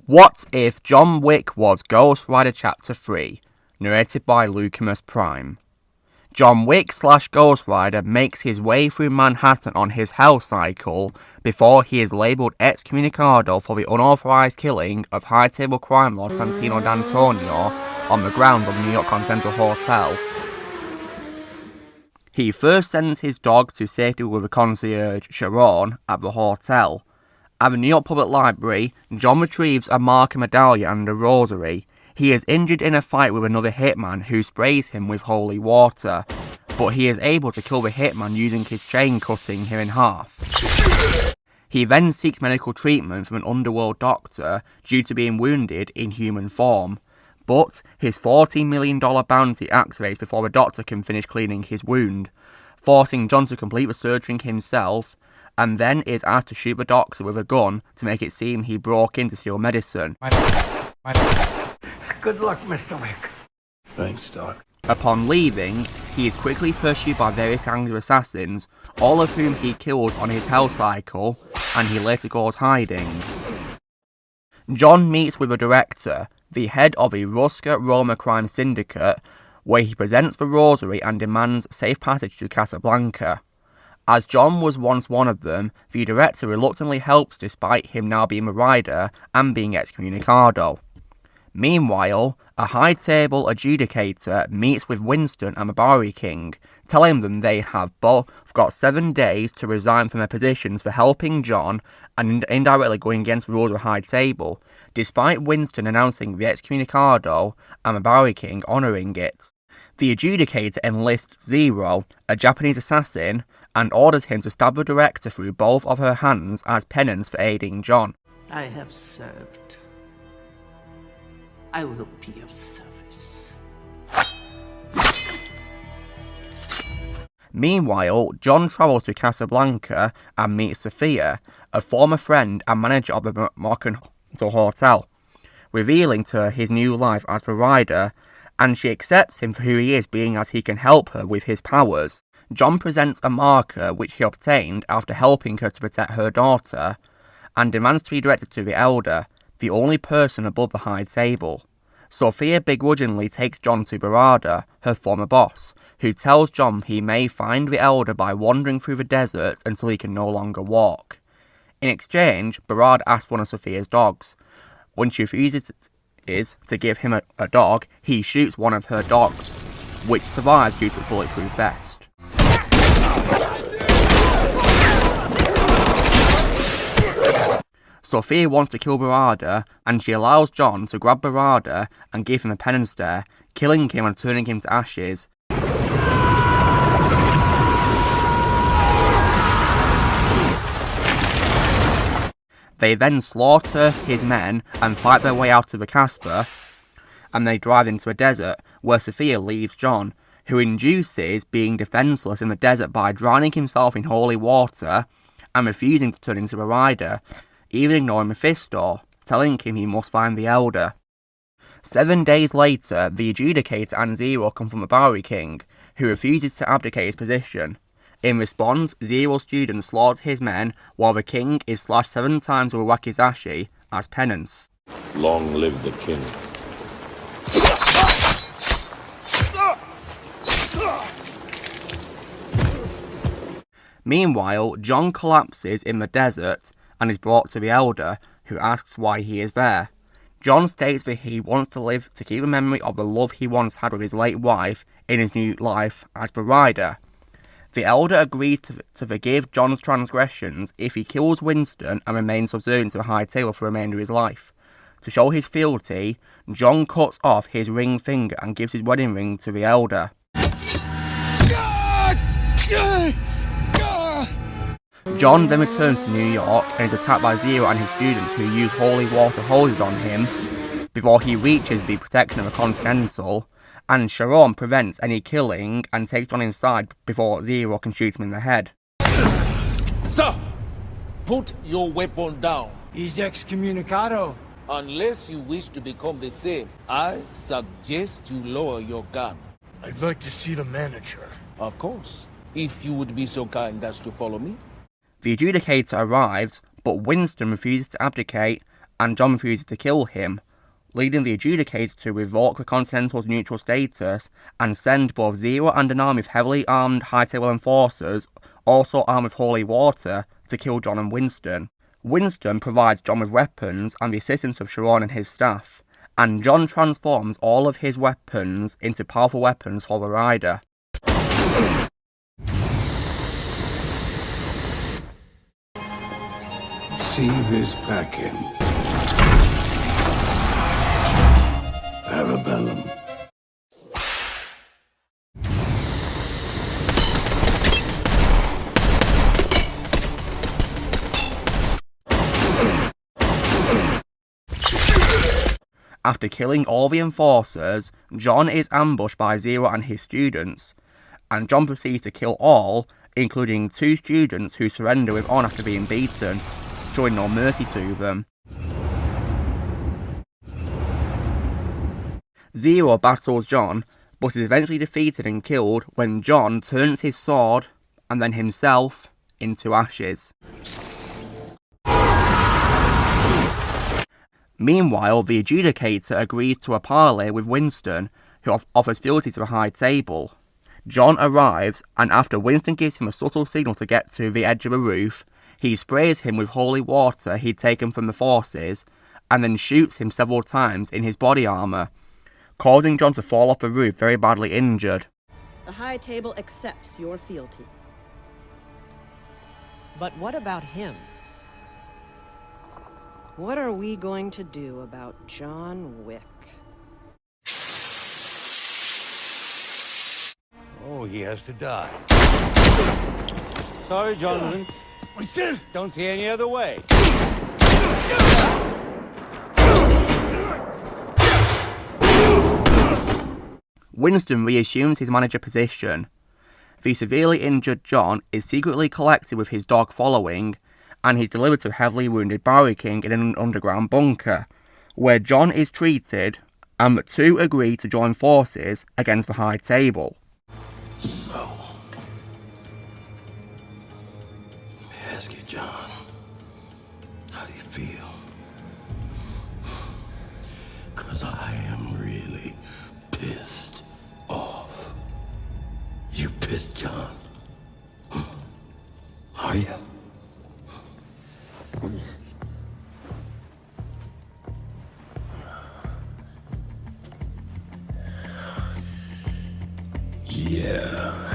What If John Wick Was Ghost Rider Chapter 3, narrated by Lucamus Prime. John Wick / Ghost Rider makes his way through Manhattan on his Hell Cycle before he is labelled excommunicado for the unauthorised killing of high-table crime lord Santino D'Antonio on the grounds of the New York Continental Hotel. He first sends his dog to safety with the concierge, Sharon, at the hotel. At the New York Public Library, John retrieves a marker medallion and a rosary. He is injured in a fight with another hitman who sprays him with holy water, but he is able to kill the hitman using his chain, cutting him in half. He then seeks medical treatment from an underworld doctor due to being wounded in human form, but his $14 million bounty activates before the doctor can finish cleaning his wound, forcing John to complete the surgery himself, and then is asked to shoot the doctor with a gun to make it seem he broke in to steal medicine. Good luck, Mr. Wick. Thanks, Doc. Upon leaving, he is quickly pursued by various angry assassins, all of whom he kills on his Hell Cycle, and he later goes hiding. John meets with the director, the head of the Ruska Roma crime syndicate, where he presents the rosary and demands safe passage to Casablanca. As John was once one of them, the director reluctantly helps despite him now being a rider and being excommunicado. Meanwhile, a high-table adjudicator meets with Winston and the Bowery King, telling them they have both got 7 days to resign from their positions for helping John and indirectly going against the rules of the high table, despite Winston announcing the excommunicado and the Bowery King honouring it. The adjudicator enlists Zero, a Japanese assassin, and orders him to stab the director through both of her hands as penance for aiding John. I have served. I will be of service. Meanwhile, John travels to Casablanca and meets Sophia, a former friend and manager of the Moroccan Hotel, revealing to her his new life as the rider, and she accepts him for who he is, being as he can help her with his powers. John presents a marker which he obtained after helping her to protect her daughter, and demands to be directed to the Elder, the only person above the high table. Sophia begrudgingly takes John to Barada, her former boss, who tells John he may find the Elder by wandering through the desert until he can no longer walk. In exchange, Barada asks one of Sophia's dogs. When she refuses to give him a dog, he shoots one of her dogs, which survives due to a bulletproof vest. Sophia wants to kill Barada, and she allows John to grab Barada and give him a penance stare, killing him and turning him to ashes. They then slaughter his men and fight their way out of the Casbah, and they drive into a desert where Sophia leaves John, who induces being defenseless in the desert by drowning himself in holy water and refusing to turn into a rider, even ignoring Mephisto, telling him he must find the Elder. 7 days later, the Adjudicator and Zero confront the Bowery King, who refuses to abdicate his position. In response, Zero's student slaughters his men, while the King is slashed 7 times with a wakizashi as penance. Long live the king. Meanwhile, John collapses in the desert and is brought to the Elder, who asks why he is there. John states that he wants to live to keep the memory of the love he once had with his late wife in his new life as the rider. The Elder agrees to forgive John's transgressions if he kills Winston and remains subservient to the high table for the remainder of his life. To show his fealty, John cuts off his ring finger and gives his wedding ring to the Elder. John then returns to New York and is attacked by Zero and his students, who use holy water hoses on him before he reaches the protection of a Continental, and Sharon prevents any killing and takes John inside before Zero can shoot him in the head. Sir, put your weapon down. He's excommunicado. Unless you wish to become the same, I suggest you lower your gun. I'd like to see the manager. Of course, if you would be so kind as to follow me. The Adjudicator arrives, but Winston refuses to abdicate and John refuses to kill him, leading the Adjudicator to revoke the Continental's neutral status and send both Zero and an army of heavily armed High Table enforcers, also armed with holy water, to kill John and Winston. Winston provides John with weapons and the assistance of Sharon and his staff, and John transforms all of his weapons into powerful weapons for the Rider. See this packing. Parabellum. After killing all the enforcers, John is ambushed by Zero and his students, and John proceeds to kill all, including 2 students who surrender with honour after being beaten, showing no mercy to them. Zero battles John, but is eventually defeated and killed when John turns his sword, and then himself, into ashes. Meanwhile, the Adjudicator agrees to a parley with Winston, who offers fealty to the High Table. John arrives, and after Winston gives him a subtle signal to get to the edge of the roof, he sprays him with holy water he'd taken from the forces, and then shoots him several times in his body armour, causing John to fall off the roof very badly injured. The High Table accepts your fealty. But what about him? What are we going to do about John Wick? Oh, he has to die. Sorry, Jonathan. Don't see any other way. Winston reassumes his manager position. The severely injured John is secretly collected with his dog following, and he's delivered to heavily wounded Barry King in an underground bunker, where John is treated, and the 2 agree to join forces against the High Table. So, let me ask you, John, how do you feel? 'Cause I am really pissed off. You pissed, John? Are you? Yeah.